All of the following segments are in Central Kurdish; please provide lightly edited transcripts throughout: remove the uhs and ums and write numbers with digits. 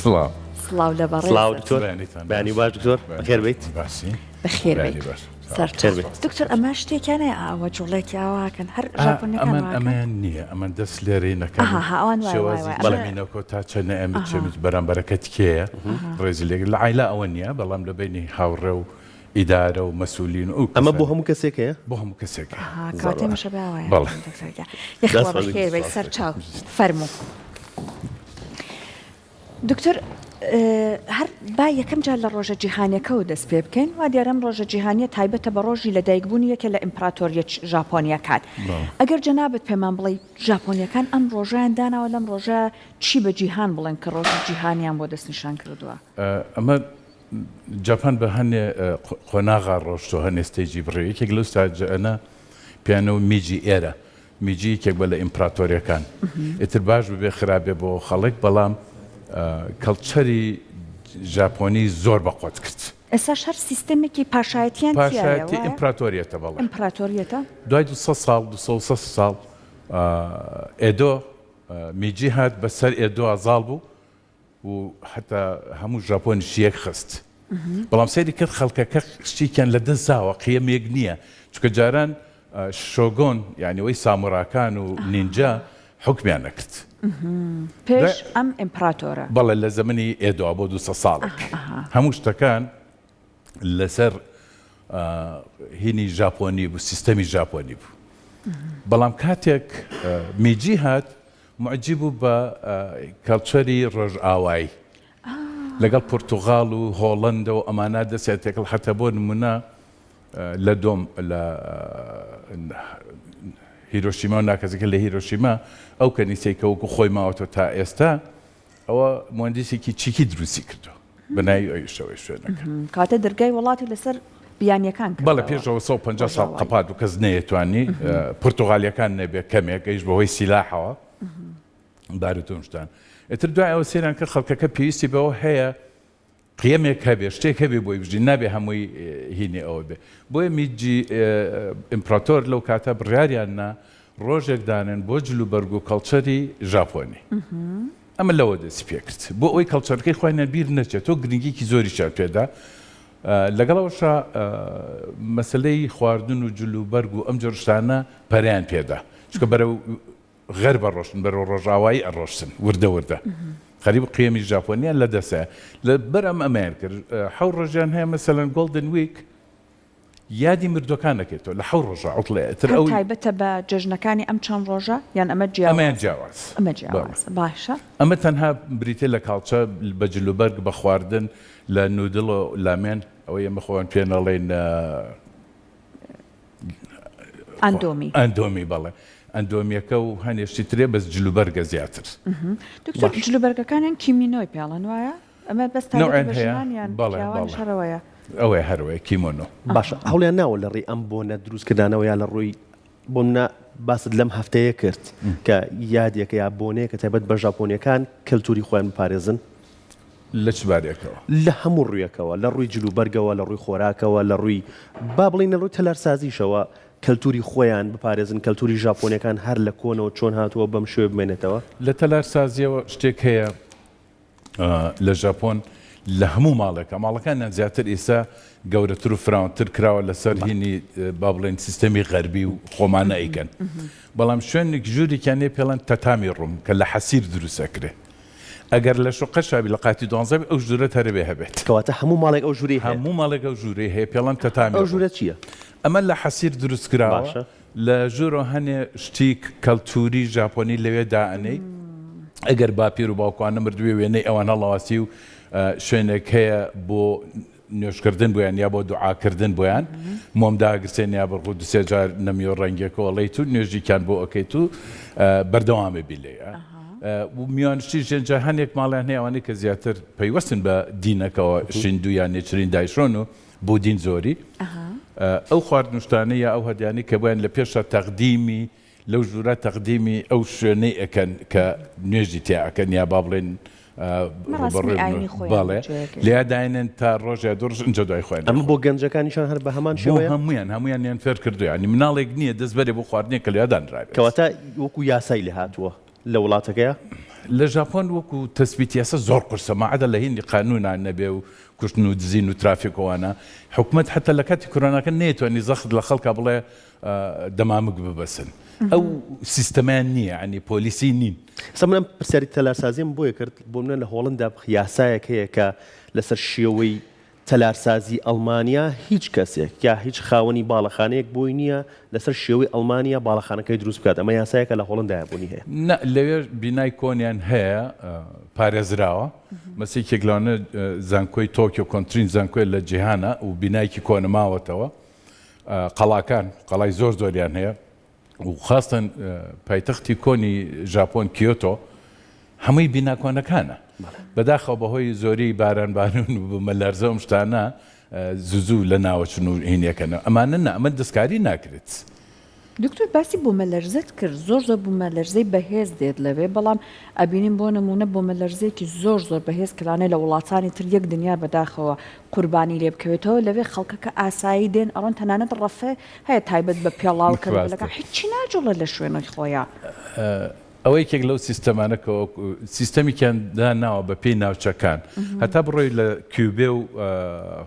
سڵاو سڵاو لە بەڕێ سڵاو دکتۆر بەیانی باش دکتۆر بەخێر بیت باسی بەخێر بیت دکتۆر ئەمە شتێکیانە ئاوە جوڵێکی ئاواکەن هەر ئەمان نییە ئەمە دەست لێرەی نەکەن بەڵامینەکۆ تا چەنە ئەمە چێمت بەرامبەرەکەت کێیە ڕێزی لێک لە عیلا ئەوە نییە بەڵام لە بینی هاوڕێ و ئیدارە و مەسئولین و ئەمە بۆ هەموو کەسێکەیە بۆ هەموو کەسێک کاتێمەشە بەخێر بی سەر چاو فەرموو دکتۆر هەر با یەکەم جار لە ڕۆژە جیهانیەکەەوە دەست پێ بکەین وا دیارەم ڕۆژە جیهانیە تایبەتە بە ڕۆژی لە دایکبوونی یەکە لە ئیمپراتۆریە ژاپۆنیەکان ئەگەر جەنابەت پێمان بڵێ ژاپۆنیەکان ئەم ڕۆژیان داناوە لەم ڕۆژە چی بە جیهان بڵێن کە ڕۆژی جیهانیان بۆ دەستنیشان کردووە ئەمە جاپان بە هەنێ قۆناغا ڕۆژتۆ هەنێ ستێجی بڕێ یەکێک لەو ستاجەنە پیانەوە میجی ئێرە میجی یەکێک بە لە ئیمپراتۆریەکان ئیتر باش ببێ خراپێ بۆ خەڵک بەڵام کەڵچەری ژاپۆنی زۆر بەقوت کرد ئێستا هەر سیستەمێکی پاشایەتیان پاشایەتی ئیمپراتۆریەتە بەڵام ئیمپراتۆریەتە دوای 200 ساڵ 200 ساڵ ئێدۆ میجی هات بەسەر ئێدۆ ئازاڵ بوو و حتا هەموو ژاپۆنی شیەک خست بەڵام سەیری کرد خەڵکەکە شتێکیان لە دەستاوە قیەمێک نییە چکە جاران شۆگۆن یعنی وەی ساموراکان و نینجا حکمیان نەکرد پێش ئەم ئیمپراتۆرە بەڵێ لە زەمەنی ئێدۆ بۆ 200 ساڵێک هەموو شتەکان لەسەر هینی ژاپۆنی بوو سیستەمی ژاپۆنی بوو بەڵام کاتێک میجی هات معجب بوو بە کەڵچەری ڕۆژئاوایی لەگەڵ پورتوغاڵ و هۆڵەندە و ئەمانە دەسێتێکڵ حتا بۆ نمونە لە دۆم لە هیرۆشیما و ناکەزەکە لە هیرۆشیما ئەو کەنیسەی کە وەکو خۆی ماوەتەوە تا ئێستا ئەوە مهندسێکی چیکی دروستی کردو بەناوی ئەویشەوەی شوێنەکە کاتە دەرگای وڵاتی لەسەر بیانیەکان بەڵێ پێشەوە 150 ساڵ قەپات و کەس نەیەتوانی پورتوغالیەکان نەبێت کەمێک گەیشت بەهۆی سیلاحەوە بارودۆشتان ئێتر دوای ئەوە سێران کرد خەڵکەکە پێویستی بەوە هەیە قیەمێک هەبێ شتێک هەبێ بۆی بژین نابێ هەمووی هینێ ئەوە بێ بۆیە میجی ئیمپراتۆر لەو کاتە بڕیاریان نا ڕۆژێک دانن بۆ جلوبەرگ و کەڵچەری ژاپۆنی ئەمە لەوە دەستی پێ کرد بۆ ئەوی کەڵچەرەکەی خۆیان بیر نەچێت تۆ گرنگیکی زۆری شار پێدا لەگەڵەوەشە مەسلەی خواردن و جلوبەرگ و ئەم جۆرشتانە پەریان پێدا چکە بەرەو غەر بەڕۆشتن بەرەو ڕۆژاوایی ئەڕۆشتن وردە وردە خەریب قیەمی ژاپۆنیان لە دەسە لە بەرەم ئەمان کرد حەو ڕۆژیان هەیە مەسەلەن گۆڵدن ویک یادی مردوەکان دەکەێتەوە لە حەو ڕۆژە عوتڵێتر ئەو تایبەتە بە جەژنەکانی ئەم چەند ڕۆژە یان ئەمە جیاواز باشە ئەمە تەنها بریتێ لە کاڵچە بە جلوبەرگ بە خواردن لە نودڵ و لامێن ئەوەی ئەمە خۆیان پێنەڵێن ئەندۆمی بەڵێ ئەندۆمیەکە و هەنێشتی ترێ بەس جلوبەرگە زیاتر دکتۆر جلوبەرگەکانیان کیمینۆی پێڵەن وایە ئەمە بەس شەرەوەیە ئەوەیە هەروەیە کیمۆنۆ باشە هەوڵیان ناوە لە ڕێی ئەم بۆنە دروستکردانەوە یا لە ڕووی بۆ منە باست لەم هەفتەیە کرد کە یادێکە یا بۆنەیە کە تایبەت بە ژاپۆنیەکان کەلتوری خۆیان بپارێزن لە چ بارێکەوە لە هەموو ڕوویەکەوە لە ڕووی جلوبەرگەوە لە ڕووی خۆراکەوە لە ڕووی با بڵین لە ڕووی تەلارسازیشەوە کەلتوری خۆیان بپارێزن کەلتوری ژاپۆنیەکان هەر لە کۆنەوە چۆن هاتووە بەم شوێ بمێنێتەوە لە تەلارسازیەوە شتێک هەیە لە ژاپۆن لە هەموو ماڵەکانیان زیاتر ئێستا گەورەتر و فراوانتر کراوە لەسەر هینی با بڵێن سیستەمی غەربی و خۆمانە ئەیکەن بەڵام شوێنێک ژوورێکیان هەیە پێڵەن تەتامی ڕووم کە لە حەسیر دروستەکرێ ئەگەر لە شوقە شابی لە قاتی 12 ئەو ژوورە هەرێ هەبێت کەواتە هەموو ماڵێک ئەو ژووری هەموو ماڵێک ئەو ژوورەی هەیە پێڵەن تەتامی ئەو ژوورە چییە؟ ئەمە لە حەسیر دروست کراوە لە ژوورۆ هەنێ شتی کەلتوری ژاپۆنی لەوێ دائەنەی ئەگەر باپیر و باوکوانە مردوێ وێنەی ئەوان هەڵاواسی و شوێنێک هەیە بۆ نوێشکردن بۆیان یا بۆ دوعاکردن بۆیان مۆمداگرسێن یا بڕغ و دوسێ جار نەمیۆ ڕەنگێکەوەڵی تو نوێژیکان بۆ ئەەکەیت و بەردەوامە بیلەیە میوانشتی ژێنجا هەنێک ماڵیان هەیە ئەوانەی کە زیاتر پەیوەستن بە دینەکەەوە شیندو یان نێچرین دایشۆن و بۆ دین زۆری ئەو خواردنوشتانە یا ئەو هەدیانی کە بۆیان لە پێشە تەقدیمی لەو ژوورە تەقدیمی ئەو شوێنەی ئەکەن کە نوێژی تێعەکەن یا با بڵێن باڵێ لێداینن تا ڕۆژە دوڕژ ئەجا دوای خۆیان ئەمە بۆ گەنجەکانیشان هەر بە هەمان شێوەیە هەمویان فێر کردو ینی مناڵێک نییە دەست بەرێ بۆ خواردنێک کە لێدانراوێت کەواتە وەکو یاسای لێ هاتووە لە وڵاتەکەیە لە ژاپۆن وەکو تەسبیتی یاسا زۆر قورسە ماعەدە لە هێندی قانونان نەبێ و کوشتن و دزین و ترافیکەوانە حکوومەت حتا لە کاتی کۆرۆناکە نێتوانانی زەخت لە خەڵکا بڵێ دەمامک ببەسن ئەو سیستەمان نییە عنی پۆلیسی نین سەمنم پرسیاری تەلارسازیم بۆیە کرد بۆ منە لە هۆڵندا یاسایەک هەیە کە لەسەر شێوەی تەلارسازی ئەڵمانیا هیچ کەسێک یا هیچ خاوەنی باڵەخانەیەک بۆی نییە لەسەر شێوەی ئەڵمانیا باڵەخانەکەی دروست بکات ئەمە یاسایەکە لە هۆڵندایە بوونی هەیە لەوێ بینای کۆنیان هەیە پارێزراوە مەسیکێک لەوانە زانکۆی تۆکیۆ کۆنترین زانکۆی لە جیهانە و بینایکی کۆنەماوەتەوە قەڵاکان قەڵای زۆر زۆریان هەیە و خاستن پایتەختی کۆنی ژاپۆن کیۆتۆ هەمووی بیناکۆنەکانە بەداخەوە بەهۆی زۆری باران بارون و مەلەرزە و شتانە زوو لە ناوەچن و هینیەکەنە ئەمانە ئەمە دەستکاری ناکرێت. دکتۆر باسی بوومەلەرزەت کرد زۆر بوومەلەرزەی بەهێز دێت لەوێ بەڵام ئەبینیم بۆ نمونە بوومەلەرزێکی زۆر بەهێز کلانێ لە وڵاتانی تر یەک دنیا بەداخەوە قوربانی لێ بکەوێتەوە لەوێ خەڵکەکە ئاسایی دێن ئەڕۆن تەنانەت ڕەفە هەیە تایبەت بە پێڵاوکردەکە هیچی ناجوڵە لە شوێنەی خۆیان. ئەوە یەکێک لەو سیستەمانەکەەوە سیستەمیکیان داناوە بە پێی ناوچەکان هەتا بڕۆی لە کیوبێ و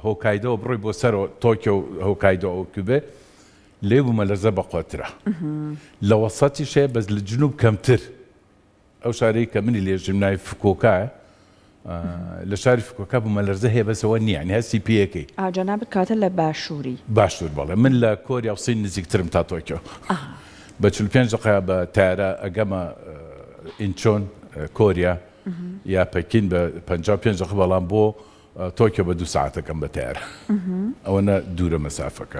هۆکایدەوە بڕۆی بۆ سەر تۆکیۆ و هۆکایدۆ و کیوبێ لێ بوومەلەرزە بەقوترە لە وەسەتی شەیە بەس لە جنوب کەمتر ئەو شارەی کە منی لێژم ناوی فکۆکایە لە شاری فکۆکا بوومەلەرزە هەیە بەسەوە نییە ینی هەستی پێیەکەی ئاجانابێت کاتە لە باشووری باشوور بەڵێ من لە کۆریا و سین نزیکترم تا تۆکیۆ بە 45 دقیقە بە تارە ئەگەمە ئینچۆن کۆریا یا پەکین بە 55 دقیقە بەڵام بۆ تۆکیۆ بە 2 ساعتەکەم بە تارە ئەوەنە دوورە مەسافەکە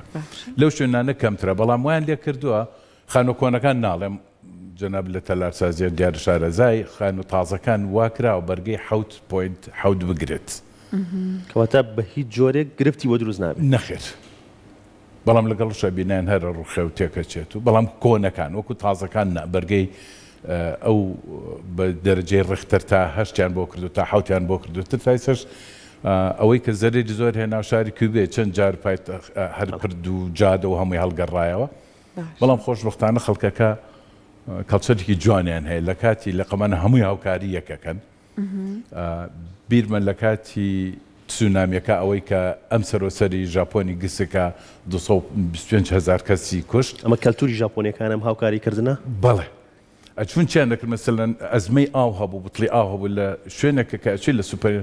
لەو شوێنانە کەمترە بەڵام ویان لێ کردووە خانۆ کۆنەکان ناڵێم جەناب لە تەلارسازیە دیارە شارەزای خانۆ تازەکان واکرا و بەرگەی 7.7 بگرێت کەواتە بە هیچ جۆرێک گرفتی بۆ دروست نابێت نەخێر بەڵام لەگەڵ شەبینیان هەرە ڕوخێوتێکە چێت و بەڵام کۆنەکان وەکو تازەکان بەرگەی ئەو بە دەرەجەی ڕختتر تا هەشتیان بۆ کردو تا حوتیان بۆ کردوتر تایسەش ئەوەی کە زەرێری زۆر هەیە ناو شاری کوبێ چەند جار پایت هەر کرد و جادە و هەمووی هەڵگەڕایەوە بەڵام خۆشبەختانە خەڵکەکە کەڵچەرێکی جوانیان هەیە لە کاتی لە قەمانە هەمووی هاوکاری یەکەکەن بیرمە لە کاتی تسونامیەکە ئەوەی کە ئەم سەرۆسەری ژاپۆنی گسەکە 225,000 کەسی کوشت ئەمە کەلتوری ژاپۆنیەکانم هاوکاری کردنە بەڵێ ئەچون چیان دەکرد مەسەلەن ئەزمەی ئاو هەبوو بتڵی ئاو هەبوو لە شوێنێکە کە ئەچی لە سوپەر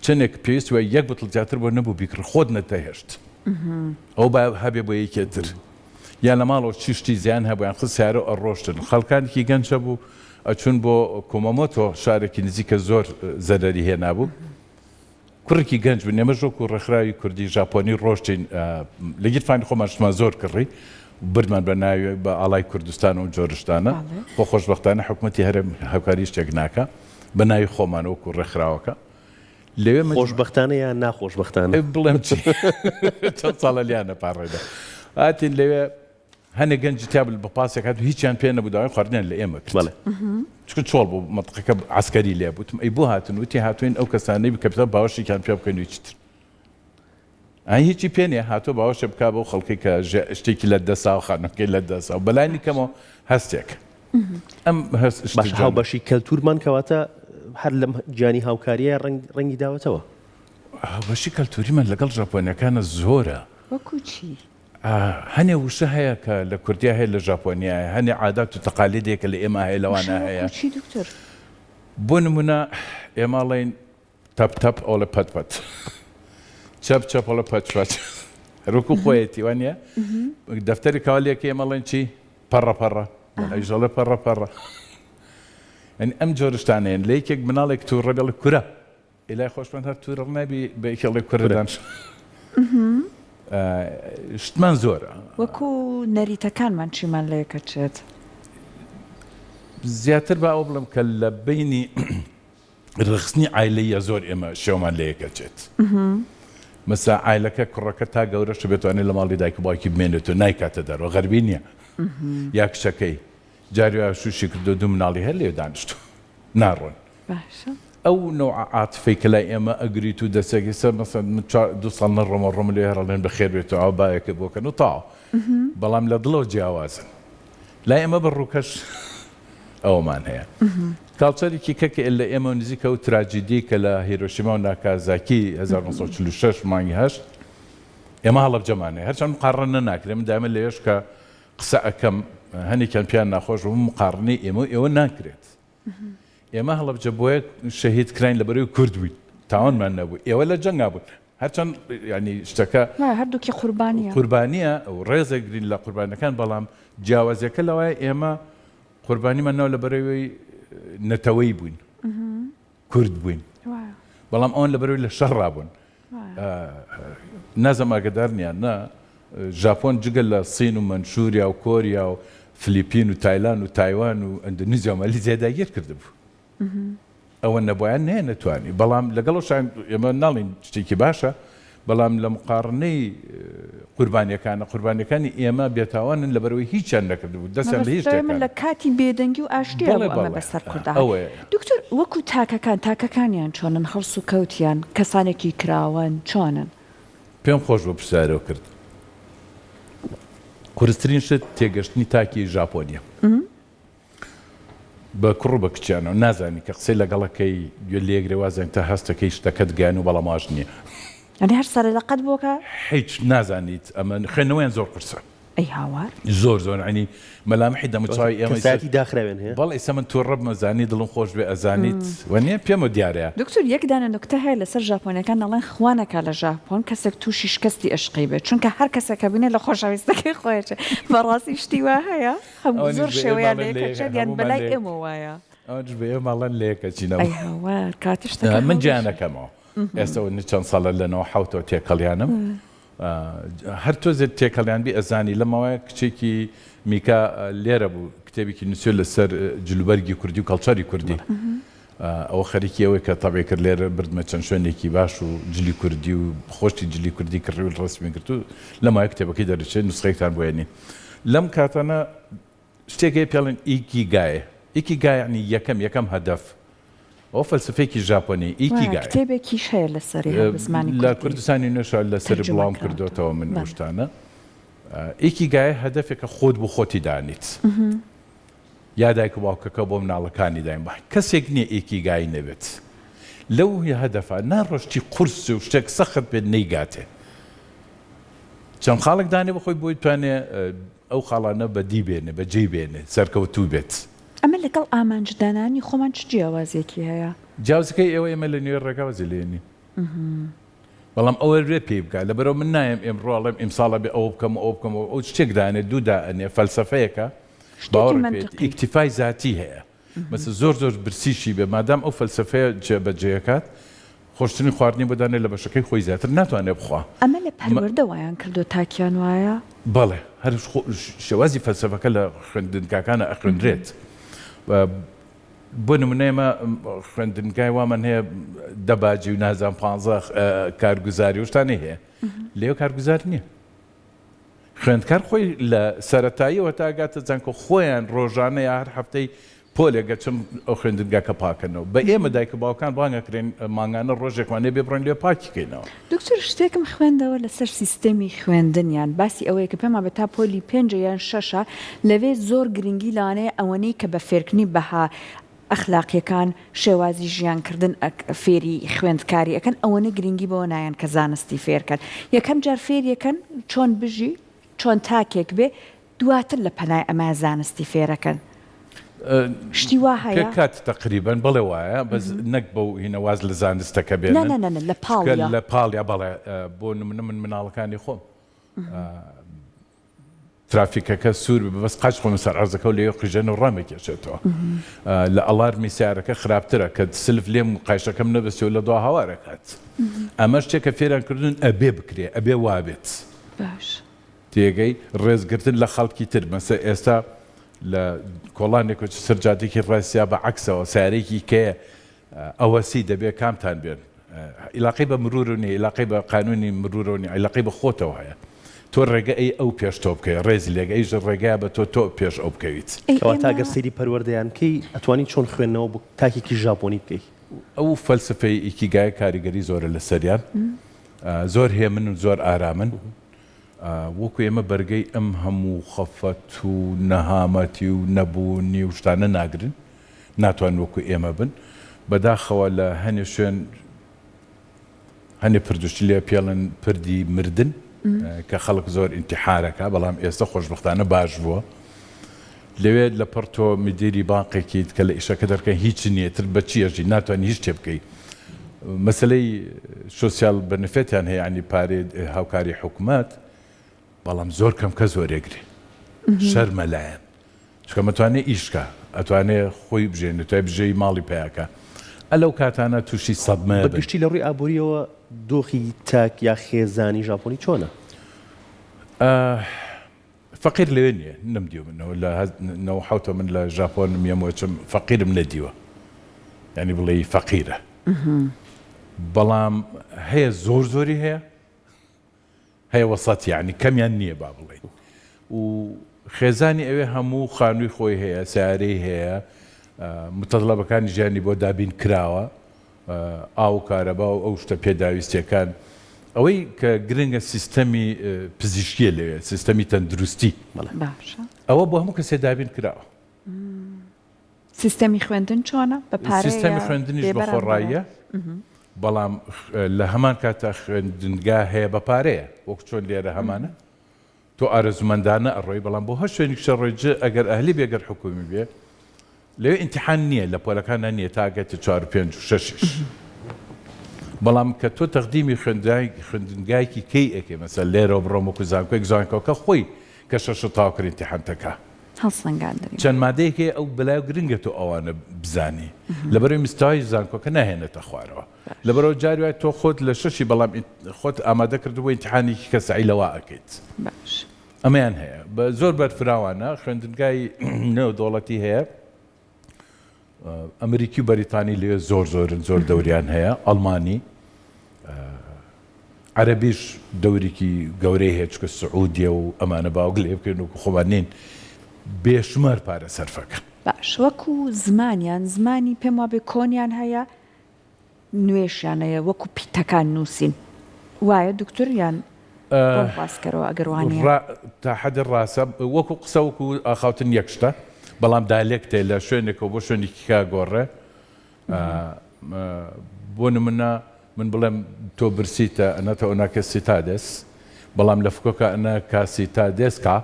چنێک پێویست وە یەک بتڵ زیاتر بۆ نەبوو بیکرد خۆت نەتەهێشت ئەو با هەبێ بۆ یەکێتر یان لە ماڵەوە چیشتی زیان هەبوویان خست سیارە ئەڕۆشتن خەڵکانێکی گەنج هەبوو ئەچون بۆ کۆمەمۆتۆ شارێکی نزیکە زۆر زەرەری هێنابوو کوڕێکی گەنج بن ئێمە ژۆک و ڕێکخراوی کوردی ژاپۆنی ڕۆشتین لە گیرفانی خۆمانشتمان زۆر کڕی بردمان بە ناوی بە ئاڵای کوردستان و جۆرشتانە بۆ خۆشبەختانە حکوومەتی هەرێم هاوکاری شتێک ناکە بە ناوی خۆمان وەکو ڕێکخراوەکە لەوێ خۆشبەختانە یان ناخۆشبەختانە بڵێم چی چەند ساڵە لیانە پاڕێدا هاتین لەوێ هەنێ گەنجی تیابل بە پاسێک هات و هیچیان پێ نەبوو خواردنیان لە ئێمە کرد چکە چۆڵ بوو مەنطقەکە عسکەری لێ بووتم ئەی بۆ هاتن وتی هاتوین ئەو کەسانەی کەپیتان باوەشێکیان پێ بکەن و چتر هیچی پێ نیە هاتۆ باوەشە بکا بۆ خەڵکی کە شتێکی لە دەسا و خانەکەی لە دەسا و بەلای کەمەوە هەستێک ئەم هاو بەشی کەلتورمان کەواتە هەر لەم گیانی هاوکاریە ڕەنگی داوەتەوە بەشی کەلتوریمان لەگەڵ ژاپۆنیەکانە زۆرە وەکو چی؟ هەنێ وشە هەیە کە لە کوردیا هەیە لە ژاپۆنیایە هەنێ عادات و تەقالیدێکە لە ئێمە هەیە لەوانە هەیە بۆ نمونە ئێماڵین تەپ ئەوڵە پەت چەپ ئەوڵە پەت ڕووکو خۆیەتی وانە دەفتەری کاوالێکی ئێمەڵێن چی پەڕەپەڕە ئەیژەڵە پەڕەپەڕە ئەنی ئەم جۆرشتانەیەن لە یەکێک مناڵێک تووڕە بێڵە کورە ئێلای خۆشمەند هەر تووڕە نابی بە یەکێڵێک کوردان شتمان زۆرە وەکو نەریتەکانمان چیمان لەیەکە چێت زیاتر بە ئەو بڵم کە لە بینی ڕخستنی عایلەیە زۆر ئێمە شێومان لەیەکە چێت مەسا عایلەکە کوڕەکە تا گەورەش بێتوانێت لە ماڵی دایک و باوکی بمێنێت و نایکاتە دەرەوە غەربی نییە یا کچەکەی جاری شوشی کردو دوو مناڵی هەر لێ دانیشتو ناڕۆن ئەو نوع عاتفەی کە لای ئێمە ئەگریت و دەسێکی سەر مەسەن 2 ساڵ نەڕۆمە لێ هەڕڵێن بەخێر بێت و ئەو باەکە بۆکەن و تاو بەڵام لە دڵەوە جیاوازن لای ئێمە بە ڕووکەش ئەومان هەیە کاڵچەرێکی کەکە لە ئێمە نزیکە و تراجیدی کە لە هیرۆشیما و ناکازاکی 1946 مانگی هەشت ئێمە هەڵەبجەمانێ هەرچەند مقارنە ناکرێ من دائما لێش کە قسە ئەەکەم هەنێکیان پیان ناخۆش و مقارنەی ئێوە ناکرێت ئێمە هەڵەبجە بۆیە شەهید کراین لەبەرەوەی کورد بووین تاوانمان نەبوو ئێوە لە جەنگا بوون هەرچەند ینی شتەکە هەردووکی قوربانیە و ڕێزێک گرین لە قوربانەکان بەڵام جیاوازیەکە لەوایە ئێمە قوربانیمانەوە لەبەرەوەی نەتەوەی بووین کورد بووین بەڵام ئەوان لەبەرەوەی لە شەڕ ڕابوون نازەم ئاگدارنیان نا ژاپۆن جگە لە سین و منشوریا و کۆریا و فلیپین و تایلان و تایوان و ئەندونیزیا و مالیزیا داگیر کردبوو ئەوە نەبوویان نەیە نەتوانی بەڵام لەگەڵەوەشان ئێمە ناڵین شتێکی باشە بەڵام لە مقارنەی قوربانیەکانی ئێمە بێتاوانن لەبەرەوەی هیچیان نەکردبوو دەستیان لە هیچ من لە کاتی بێدەنگی و ئاشتیە ئەمە بەسەر کوردان دکتۆر وەکو تاکەکانیان چۆنن هەڵس و کەوتیان کەسانێکی کراون چۆنن پێم خۆش بۆ پرسیارەوە کرد قورسترین شت تێگەشتنی تاکی ژاپۆنیە بە کوڕ بە کچیانەوە نازانی کە قسەی لەگەڵەکەی گوێ لێگرێ وازێن تا هەستەکەی شتەکەت گیان و بەڵاماش نییە ئەنی هەر سەر لەقەت بۆکە هیچ نازانیت ئەمە خوێنەوەیان زۆر قرسە ئەی هاوار زۆر عنی مەلامحی دەموچاوی ئێمە ساتی داخراوێن هەیە بەڵ ئێستا من تووڕە بمەزانی دڵم خۆش بێ ئەزانیت وەنیە پێمە دیارەیە دکتۆر یەکدانە نکتە هەیە لەسەر ژاپۆنیەکان دەڵێن خوانەکە لە ژاپۆن کەسێک تووشی شکستی عشقی بێت چونکە هەر کەسێکە بینێ لە خۆشەویستەکەی خۆیەکە بەڕاستی شتی وا هەیە هەموو زۆر شێوەیان لێکەچیان بەلای ئێمە وایە ئەوش بە ئێمەڵەن لێکە چینەوە ئەی هاوار کاتیشتە من گیانەکەمەوە ئێستا چەند ساڵە لەنەوە حوتەوە تێکەڵیانم هەر تۆزێت تێکەڵیان بی ئەزانی لەمەوەی کچێکی میکا لێرە بوو کتێبێکی نووسێ لەسەر جلوبەرگی کوردی و کەڵچەری کوردی ئەوە خەریکی ئەوەی کە تەبێ کرد لێرە بردمە چەند شوێنێکی باش و جلی کوردی و خۆشتی جلی کوردی کڕی و ڕسمی کرد و لەمای کتێبەکەی دەرچێت نوسخەیەکتان بۆێنی لەم کاتانە شتێکی پێڵێن ئیکیگایە ئیکیگای ینی یەکەم هەدەف ئەو فەلسفەیەکی ژاپۆنی ئیکیگای کتێبێکیش هەیە لەسەری زمانی لە کوردستانی نوێش لەسەر بڵاوم کردوتەوە من شتانە ئیکیگای هەدەفێکە خۆت بۆ خۆتی دانیت یا دایک و باوکەکە بۆ مناڵەکانی دایم باش کەسێک نییە ئیکیگای نەبێت لەو هەدەفە ناڕۆشتی قورس و شتێک سەخت بێت نەیگاتێ چەند خاڵێک دانێ بەخۆی بۆی توانێ ئەو خاڵانە بەدی بێنێ بەجێی بێنێ سەرکەوتوو بێت ئەمە لەگەڵ ئامانجدانانی خۆمان چ جیاوازێکی هەیە جیاوازەکەی ئێوە ئێمە لە نوێ ڕێگاوازی لێنی بەڵام ئەوە رێ پێی بکە لەبەرەوە من نایم ئێمڕۆڵێم ئیمساڵە بێ ئەو بکەم ئەو بکەم ئەو شتێکدانێت دوودا ئەنێ فەلسفەیەکە باوەڕێت ئیکتیفای ذاتی هەیە مەسە زۆر برسیشی بێ مادام ئەو فەلسفەیە جێبەجێەکات خۆشتنی خواردنی بەدانێ لە بەشەکەی خۆی زیاتر ناتوانێت بخوا ئەمە لە پەروەردە وایان کردو تاکیان وایە بەڵێ هەر شێوازی فەلسفەکە لە خوێندنگاکانە ئەخوێنرێت بۆ نمونەیەمە خوێندنگای وامان هەیە دەباجی و نازان 15 کارگوزاری وشتانی هەیە لێو کارگوزار نییە خوێندکار خۆی لە سەرەتاییەوە تاگاتە جانکە خۆیان ڕۆژانە یا هەر هەفتەی پۆلێک چم ئەو خوێندنگاکە پاکەنەوە بە ئێمە دایکە باوکان بانگەکرێن مانگانە ڕۆژێکوانێ بێ بڕۆین لێ پاکیکەینەوە دکتۆر شتێکم خوێندەوە لەسەر سیستەمی خوێندنیان باسی ئەوەیە کە پێما بە تا پۆلی 5 یان 6 لەوێ زۆر گرنگی لاانەیە ئەوەنەی کە بە فێرکردنی بەها ئەخلاقیەکان شێوازی ژیانکردن فێری خوێندکاری ئەەکەن ئەوەنە گرنگی بەوە نایەن کە زانستی فێرکەن یەکەم جار فێریەکەن چۆن بژی چۆن تاکێک بێ دواتر لە پەنای ئەمە زانستی فێرەکەن شتی وا هەیە کات تقریبان بڵێ وایە بەس نەک بەو هینەواز لە زانستەکە بێن لە پاڵیا بەڵێ بۆ من مناڵەکانی خۆم ترافیکەکە سوور بەس قاچ خۆم سەر عەرزەکە و لێ قژێن و ڕامێکێشێتەوە لە ئەڵارمی سیارەکە خراپترە کە سلف لێم قایشەکەم نەبەستی و لە دوا هاوارەکات ئەمە شتێکە فێرانکردن ئەبێ بکرێ ئەبێ وابێت باش تێگەی ڕێزگرتن لە خەڵکی تر مەسە ئێستا لە کۆڵانێک سەرجاتێکی ڕاستیا بە عەکسەوە سیارێکی کێ ئەوەسی دەبێ کامتان بێن عیلاقەی بە مرورونی عیلاقەی بە قانونی مرورونی عیلاقەی بە خۆتەوە هەیە تۆ ڕێگە ئەی ئەو پێش تۆ بکەی ڕێزی لێگە ئەیش ڕێگای بە تۆ پێش ئەو بکەویت ئەوە تاگەر سەیری پەروەردەیانکەی ئەتوانی چۆن خوێندنەوە بۆ تاکێکی ژاپۆنی بکەیت ئەو فەلسفەی ئیکیگای کاریگەری زۆرە لە سەریان زۆر هێمن و زۆر ئارامن وەکو ئێمە بەرگەی ئەم هەموو خەفەت و نەهامەتی و نەبوونی و شتانە ناگرن ناتوان وەکو ئێمە بن بەداخەوە لە هەنێ شوێن هەنێ پردوشتی لێ پێڵن پردی مردن کە خەڵک زۆر ئینتیحارەکە بەڵام ئێستا خۆشبەختانە باش بووە لەوێ لە پڕتۆ میدیری باقێکی کە لە ئیشەکە دەرکە هیچ نییە تر بە چیەژی ناتوانانی هیچ تێ بکەیت مەسلەی سوسیال بنفێتیان هەیە ینی پارێ هاوکاری حکوومەت بەڵام زۆر کەم کە زۆرێگری شەرمە لایەن چکە متوانێت ئیشکە ئەتوانێت خۆی بژێنێت توای بژێی ماڵی پیاکە ئەلەو کاتانە تووشی سەدمە بەگشتی لە ڕووی ئابوووریەوە دۆخی تاک یا خێزانی ژاپۆنی چۆنە؟ فەقیر لەوێ نییە نەمدیوە منەوە لە 1970 من لە ژاپۆن میەمەوەچم فەقیرم نەدیوە ینی بڵێ فەقیرە بەڵام هەیە زۆر زۆری هەیە وەسەط یعنی کەمیان نییە با بڵێین و خێزانی ئەوێ هەموو خانووی خۆی هەیە سیارەی هەیە متەطلبەکانی ژیانی بۆ دابین کراوە ئاو کارەبا و ئەو شتە پێداویستیەکان ئەوەی کە گرنگە سیستەمی پزیشکیە لەوێ سیستەمی تەندروستی ئەوە بۆ هەموو کەسێ دابین کراوە سیستەمی خوێندن چۆنە بە پارەیە سیستەمی خوێندنیش بە خۆڕاییە بەڵام لە هەمان کاتە خوێندنگا هەیە بە پارەیە وەکو چۆن لێرە هەمانە تۆ ئارەزومەندانە ئەڕۆی بەڵام بۆ هەر شوێنی شەڕۆیجە ئەگەر ئەهلی بێگەر حکومی بێ لەوێ ئیمتیحان نییە لە پۆلەکانە نییە تا گەتی 4 5 و 6 بەڵام کە تۆ تەقدیمی خوێندنگایکی کەی ئەکەی مەسەل لێرەوە بڕۆم وەکو زانکۆیەک زانکۆکە خۆی کە شەش تاوکر ئیمتیحانتەکە چەند مادەیەکی ئەو بەلای گرنگە تۆ ئەوانە بزانی لەبەرەوەی مستەوای زانکۆکە ناهێنێتە خوارەوە لەبەرەوە جاری وای تۆ خۆت لە شەشی بەڵام خۆت ئامادە کردبوو ئیمتیحانێکی کەسعی لەوە ئەکەیت ئەمەیان هەیە بە زۆر بەرفراوانە خوێندنگای نێودوڵەتی هەیە ئەمریکی و بەریتانی لێ زۆرن زۆر دەوریان هەیە ئەڵمانی عەرەبیش دەورێکی گەورەی هەیە چکە سعودیە و ئەمانە باوک لێ بکەن و خۆبانین بێشمەر پارە سەرفەکە باش وەکو زمانیان زمانی پێم وابێ کۆنیان هەیە نوێشیانەیە وەکو پیتەکان نووسین وایە دکتۆریان باسکەرەوە ئەگەر وانە تا حەدی ڕاستە وەکو قسە وەکو ئاخاوتن یەک شتە بەڵام دالێکتێ لە شوێنێکەوە بۆ شوێنێکی کاگۆڕێ بۆ نمونە من بڵێم تۆ برسیتە ئەنەتە ئۆناکە سیتادێس بەڵام لە فکۆکە ئەنە کاسیتا دێسکا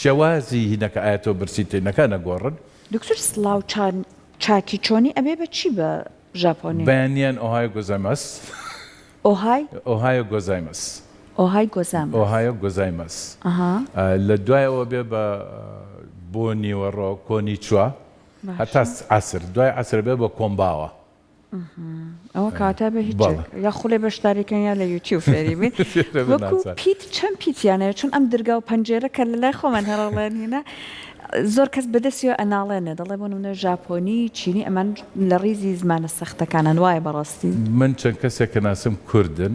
شێوازی هینەکە ئایا تۆ برسیتێنەکە نەگۆڕن دکتۆر سڵاو چاکی چۆنی ئەبێ بە چی بە ژاپۆنی بەیانیان ئۆهای گۆزایمەس ئۆهایۆ گۆزایمەس ئۆهایۆ گۆزایمەس لە دوایەوە بێ بە بۆ نیوەڕۆ کۆنی چووە هەتا عسر دوای عسر بێ بە کۆمباوە ئەوە کاتە بە هیچ یا خوڵێ بەشداریکەن یا لە یوتیوب فێریبین وەکو پیت چەند پیتیانەیە چون ئەم دەرگا و پەنجێرە کە لە لای خۆمان هەڕەڵێنینە زۆر کەس بەدەستیەوە ئەناڵێنێ دەڵێ بۆ نمونە ژاپۆنی چینی ئەمان لە ڕیزی زمانە سەختەکانن وایە بەڕاستی من چەند کەسێک کە ناسم کوردن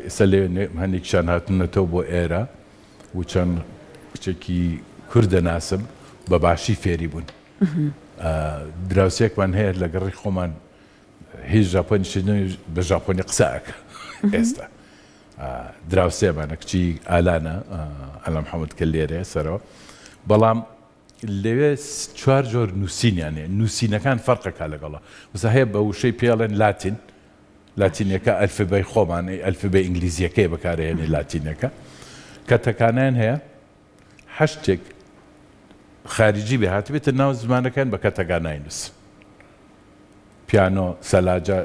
ئێستا لێ هەندێکیان هاتونەتەوە بۆ ئێرە و چەند کچێکی کوردە ناسم بە باشی فێری بوون دراوسێکمان هەیە لە گەڕی خۆمان هیچ ژاپۆنی بە ژاپۆنی قسەکە ئێستا دراوسێمانە کچی ئالانە ئەلا محەممەد کە لێرە سەرەوە بەڵام لەوێ 4 جۆر نووسینیانێ نووسینەکان فەرقەکە لەگەڵە وسا هەیە بە وشەی پێڵێن لاتینەکە ئەلفبەی خۆمانەی ئەلفبەی ئینگلیزیەکەی بەکارهێنێ لاتینەکە کەتەکانیان هەیە هەشتێک خارجی بێ هاتبێتە ناو زمانەکان بە کەتەکان ناینووس پیانۆ سەلاجە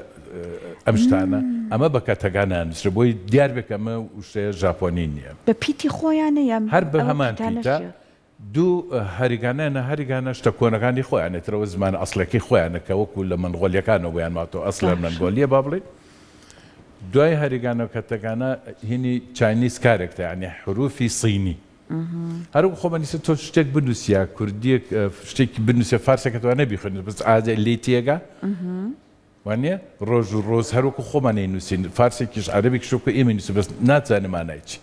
ئەم شتانە ئەمە بە کەتەکان نانووسرە بۆی دیار بێک ئەمە وشەیە ژاپۆنی نییە بە پیتی خۆیانە هەر بە هەمان پیتە دوو هەریگانەیە هەریگانە شتە کۆنەکانی خۆیانێتەوە زمانە ئەسڵەکەی خۆیانەکە وەکو لە منغۆلیەکانەوە بۆیان ماتۆ ئەسڵە منگۆلیە با بڵێن دوای هەریگانە و کەتەکانە هینی چاینیز کارێکتە یعنی حروفی سینی هەروە خۆمانیسە تۆ شتێک بنووسە کوردیەک شتێکی بنووسە فارسەکەتوانە بیخوێنێت بەس ئاجە لی تێگە وانە ڕۆژ و ڕۆژ هەروەکو خۆمانەی نووسین فارسێکیش عەرەبێک شوکە ئێمە نووسە بەس ناتزانمانای چی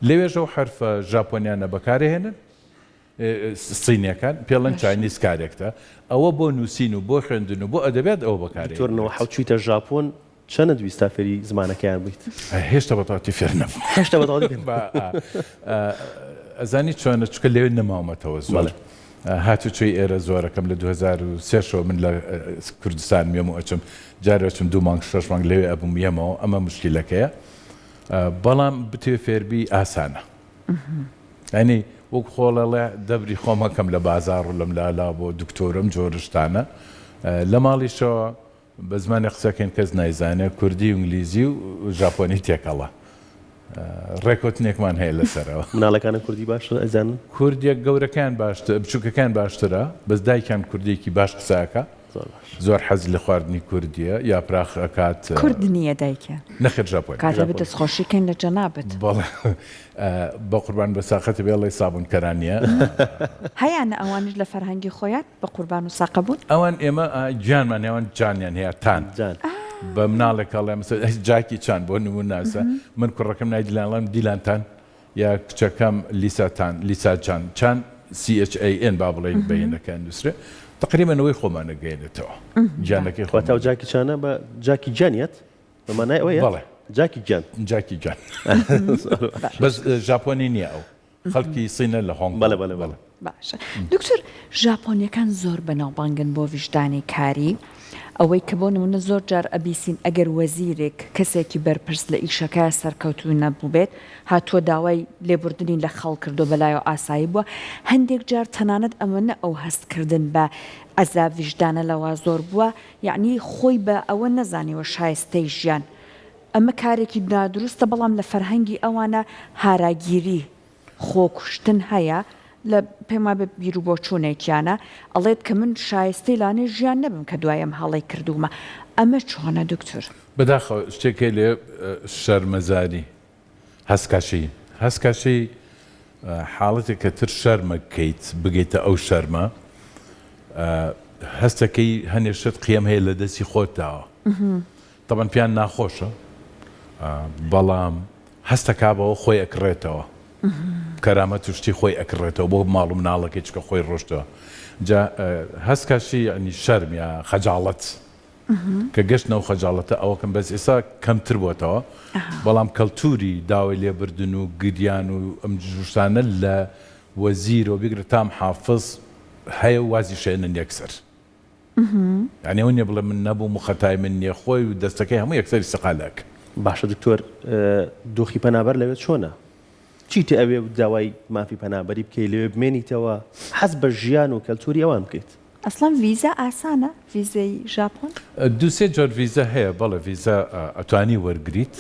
لەوێژە و حرفە ژاپۆنیانە بەکارهێنن سینیەکان پێڵەن چاینیز کارێکتە ئەوە بۆ نووسین و بۆ خوێندن و بۆ ئەدەبێت ئەوە بەکارێنەوە تۆرنەوە حەوچوویتە ژاپۆن چەنە دویستا فێری زمانەکەیان بوویت هێشتا بەتەواتی فێر نەبووم هێشتا بەتەواتی ئەزانی چۆنە چکە لەوێ نەماومەتەوە زۆر هاتوچۆی ئێرە زۆرەکەم لە 2003 من لە کوردستان مێم و ئەچم جارێکم 2 مانگ 6 مانگ لەوێ ئەبووم یەمەوە ئەمە مشکلەکەیە بەڵام بتوێ فێربی ئاسانە ئەنی وەک خۆڵەڵێ دەبری خۆمەکەم لە بازار و لەم لالا بۆ دکتۆرم جۆرشتانە لە ماڵیشەوە بە زمانی قسەکەین کەس نایزانێت کوردی و ئینگلیزی و ژاپۆنی تێکەڵە ڕێکوتنێکمان هەیە لەسەرەوە مناڵەکانە کوردی باش ئەزانن کوردیەک گەورەکان باشتر بچووکەکان باشترە بەس دایکیان کوردێکی باش قساکە زۆر حەز لە خواردنی کوردیە یا پراخ ئەکات کورد نییە دایکە نەخێت ژاپۆنی کاتە بە دەستخۆشیکەین لە جەنابەت بەڵێ بە قوربان بە ساقەتی بێڵی سابوونکەرانیە هەیانە ئەوانش لە فەرهەنگی خۆیان بە قوربان و ساقە بوون ئەوان ئێمە گیانمان نێوان جانیان هەیە تان بە مناڵێکڵێ جاکی چان بۆ نمون ناسە من کوڕەکەم نای دیلانڵم دیلانتان یا کچەکەم لیساتان لیساجان چان CHAN با بڵێن بەینەکان دووسرە تقریبانەوەی خۆمانە گەێنێتەوە گیانەکەی خۆتا جاکی چانە بە جاکی جانیت بەمانای ئەوەیە بەڵێ جاکی گیان جاکی جان بەس ژاپۆنی نییە ئەو خەڵکی سینە لە هۆنگ بەڵێ بەڵێ بەڵێ باشە دکتۆر ژاپۆنیەکان زۆر بەناوبانگن بۆ ویژدانی کاری ئەوەی کە بۆ نمونە زۆر جار ئەبیسین ئەگەر وەزیرێک کەسێکی بەرپرس لە ئیشەکە سەرکەوتوو نەبوو بێت هاتووە داوای لێبوردنی لە خەڵ کردو بەلایەوە ئاسایی بووە هەندێک جار تەنانەت ئەمەنە ئەو هەستکردن بە ئەزا ویژدانە لەوا زۆر بووە یعنی خۆی بە ئەوە نەزانیوە شایستەی ژیان ئەمە کارێکی نادروستە بەڵام لە فەرهەنگی ئەوانە هاراگیری خۆکوشتن هەیە لە پێما بە بیر و بۆ چوونێکیانە ئەڵێت کە من شایستەی لانێ ژیان نەبم کە دوایم هەڵی کردومە ئەمە چۆنە دکتۆر بەداخەوە شتێکی لێ شەرمەزاری هەسکاشی حاڵەتێک کە تر شەرمە بکەیت بگەیتە ئەو شەرمە هەستەکەی هەنێشت قیەم هەیە لە دەستی خۆتداوە تەبەن پیان ناخۆشە بەڵام هەستەکابەوە خۆی ئەکڕێتەوە کەرامەت توشتی خۆی ئەکڕێتەوە بۆ ماڵ و مناڵەکەی چکە خۆی ڕۆشتەوە جا هەستکاشی ینی شەرم یا خەجاڵەت کە گەشتنەوە خەجاڵەتە ئەوەکەم بەس ئێستا کەمتر بۆتەوە بەڵام کەلتوری داوای لێبردن و گریان و ئەم جوشانە لە وەزیر و بیگرە تام حافظ هەیە وازی شێنن یەکسەر یعنی ئەو نیە بڵێ من نەبوو مخەتای من نییە خۆی و دەستەکەی هەموو یەکسەری سەقالەک باشە دکتۆر دۆخی پەنابەر لەوێت چۆنە چیتە ئەوێ داوای مافی پەنابەری بکەی لەوێ بمێنیتەوە حەز بە ژیان و کەلتوری ئەوان بکەیت ئەسڵان ڤیزا ئاسانە ڤیزەی ژاپۆن دووسێ جۆر ڤیزە هەیە بەڵێ ڤیزە ئەتوانی وەرگریت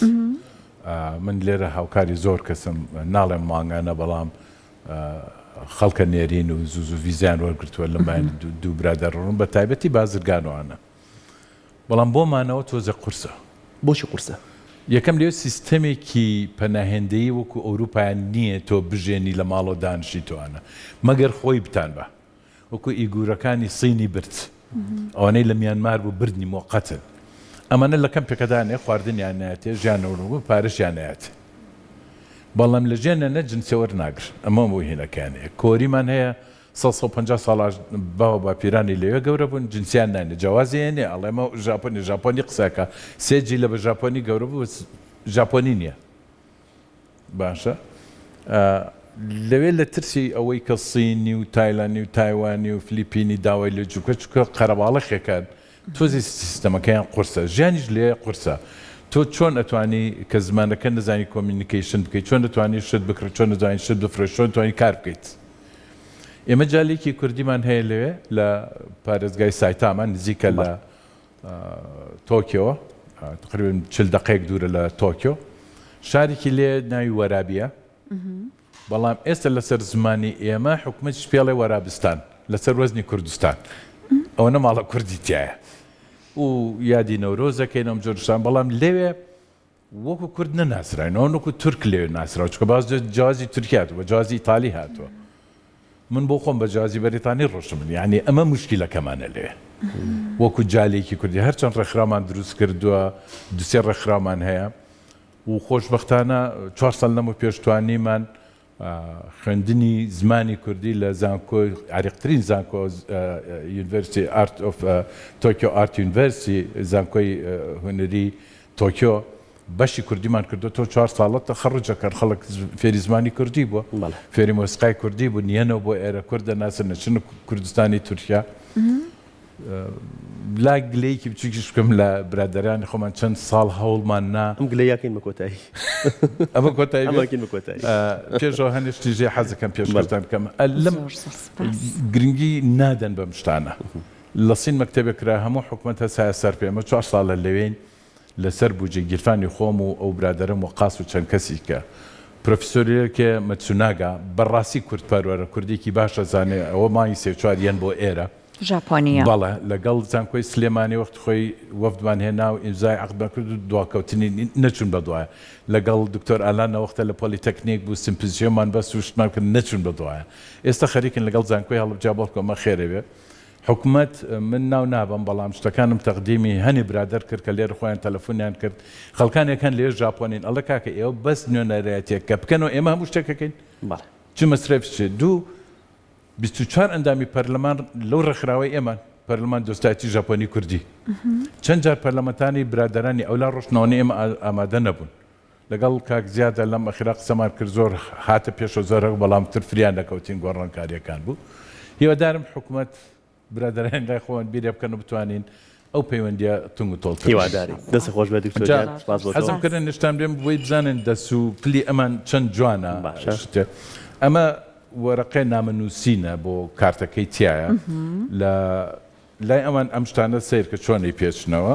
من لێرە هاوکاری زۆر کەسم ناڵێم مانگانە بەڵام خەڵکە نێرین و زوو ڤیزیان وەرگرتووە لەمایان دوو برادەڕۆن بە تایبەتی بازرگانوانە بەڵام بۆمانەوە تۆزە قورسە بۆچی قورسە یەکەم لێ سیستەمێکی پەناهێندەی وەکو ئەوروپایان نییە تۆ بژێنی لە ماڵۆ دانشی تۆوانە مەگەر خۆی بتان بە وەکو ئیگورەکانی سینی برد ئەوانەی لە میانمار بوو بردنی موقەتن ئەمانە لە کەم پێکەدانێ خواردنیان نایەتێ ژیانەوە پارەشیان نایەت بەڵام لە ژێنە جنسیەوە ناگر ئەمە بۆ هینەکانەیە کۆریمان هەیە 150 ساڵ باوە باپیرانی لەوێ گەورە بوون جنسیان نانێ جیازیێنێ ئەڵێمە ژاپۆنی قسەکە سێجی لە بە ژاپۆنی گەورە بوو ژاپۆنی نییە باشە لەوێ لە ترسی ئەوەی کە سینی و تایلانی و تایوانی و فلیپینی داوای لە جوکە چکە قەرەباڵەخێکان تۆزی سیستەمەکەیان قورسە ژیانیش لێ قورسە تۆ چۆن ئەتوانی کە زمانەکە نزانی کۆمیونیکیشن بکەیت چۆن دەتوانی شت بکڕێت چۆن دەتوانین شت بفرێت چۆن توانی کار بکەیت ئێمە جالێکی کوردیمان هەیە لەوێ لە پارێزگای سایتامان نزیکە لە تۆکیۆ تقریبا 40 دقەیەک دوورە لە تۆکیۆ شارێکی لێ ناوی وەرابیە بەڵام ئێستا لەسەر زمانی ئێمە حکومەتیش پێڵێ وەرابستان لەسەر وەزنی کوردستان ئەوەنە ماڵە کوردی تایە و یادی نەورۆزەکەین ئەم جۆرشان بەڵام لەوێ وەکو کورد نەناسراینەوە وەکو تورک لێوێ ناسراوە چکە باز جیازی تورکی هاتووە جیازی ئیتالی هاتووە من بۆ خۆم بە جیازی بەریتانی ڕۆشتم یعنی ئەمە مشکلەکەمانە لێ وەکو جالێکی کوردی هەرچەند ڕێکخرامان دروست کردووە دوسێ ڕێکخرامان هەیە و خۆشبەختانە 4 ساڵ لەمە پێشتوانیمان خوێندنی زمانی کوردی لە زانکۆی عریقترین زانکۆ یونیڤرسیتی ئارت ئۆف تۆکیۆ ئارت یونیڤرسیتی زانکۆی هونەری تۆکیۆ بەشی کوردیمان کردو تۆ 4 ساڵە تەخەڕجەکەن خەڵک فێری زمانی کوردی بووە فێری مۆسیقای کوردی بوو نیەنەوە بۆ ئێرە کوردە ناسن نەچن کوردستانی تورکیا لا گلەیەکی بچووکیش بکەم لە برادەرانی خۆمان چەند ساڵ هەوڵمان نا ئەم گلەیەکەین بە کۆتایی ئەمە کۆتایی ئەمەکەین بە کۆتایی پێشەوە هەنێشتی ژێ حەزەکەم پێشبەرتان بکەم لەم گرنگی نادەن بەم شتانە لە سین مەکتەبێک کرا هەموو حکومەت هەسایە سەر پێ ئەمە 4 ساڵە لەوێن لەسەر بوجێ گیرفانی خۆم و ئەو برادەرم و قاس و چەند کەسی کە پرۆفیسۆرێکە مەچوناگا بەڕاستی کورتپەروەرە کوردێکی باشە زانێ ئەوە مای سێ چواریان بۆ ئێرە ژاپۆنیا بەڵێ لەگەڵ زانکۆی سلێمانی وەخت خۆی وەفدمان هێنا و ئیمزای عەقدمان کرد و دواکەوتنی نەچون بەدوایە لەگەڵ دکتۆر ئالانە وەختە لە پۆلیتەکنیک بوو سیمپۆزیۆمان بەس و شتمان کرد نەچون بەدوایە ئێستا خەریکن لەگەڵ زانکۆی هەڵبجا بەڵکۆمە خێرە بێ حکومت من ناو نابم بەڵام شتەکانم تەقدیمی هەنی برادەر کرد کە لێرە خۆیان تەلەفۆنیان کرد خەڵکانێکان لێ ژاپۆنین ئەڵە کاکە ئێوە بەس نوێنەرایەتێک کە بکەنەوە ئێمە هەموو شتێکەکەین چ مەسرەفچێ دوو 24 ئەندامی پەرلەمان لەو ڕێکخراوەی ئێمان پەرلەمان دۆستایەتی ژاپۆنی کوردی چەند جار پەرلەمەتانی برادەرانی ئەولا ڕۆژنەوەی ئێمە ئامادە نەبوون لەگەڵ کاک زیادە لەم ئەخیرا قسەمان کرد زۆر هاتە پێشەوە زۆرە بەڵام تر فریان دەکەوتین گۆڕانکاریەکان بوو هیوادارم حکومەت برادەران لای خۆیان بیرێ بکەن و بتوانین ئەو پەیوەندیە تونگ و تۆڵ هیواداری دەست خۆش بێت دکتۆر حەزم کردن نیشتان بێم بۆی بزانن دەست و پلی ئەمان چەند جوانە ئەمە وەرەقەی نامەنووسینە بۆ کارتەکەی تایە لە لای ئەمان ئەم شتانە سیر کە چۆنی پێچنەوە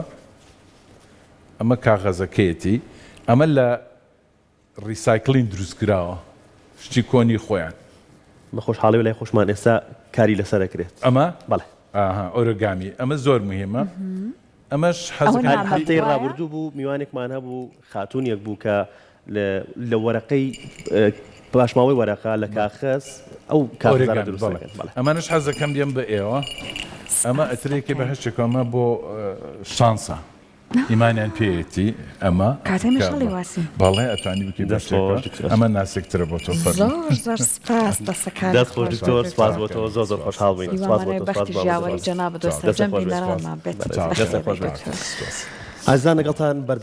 ئەمە کاغەزەکەیەتی ئەمە لە ریسایکلین دروستکراوە شتی کۆنی خۆیان بە خۆشحاڵی و لای خۆشمان ئێستا کاری لەسەر دەکرێت ئەمە بەڵێ ئۆرگامی ئەمە زۆر مهمە ئەمەش هەفتەی ڕابردوو بوو میوانێکمان هەبوو خاتونێک بوو کە لە وەرەقەی پاشماوەی وەرەقا لە کاغەز ئەو کاغەزانە دروست دەکەن ئەمانش حەزەکەم دێم بە ئێوە ئەمە ئەترێکی بەهشتێکەمە بۆ شانسە ئیمانیان پێیەتی ئەمە کاتێمەشڵی واسی باڵێ ئەتوانی بکی ئەمە ناسێکترە بۆ تۆ زۆر سپاس دەسەکان دەست خۆش دکتۆر سپاس بۆ تۆ زۆر خۆشحاڵ بووین سپاس بۆ تۆ بەختی ژیاوەری جەناب دۆستە جەمعی لەرانمان بێت ئازان لەگەڵتان بەردەوام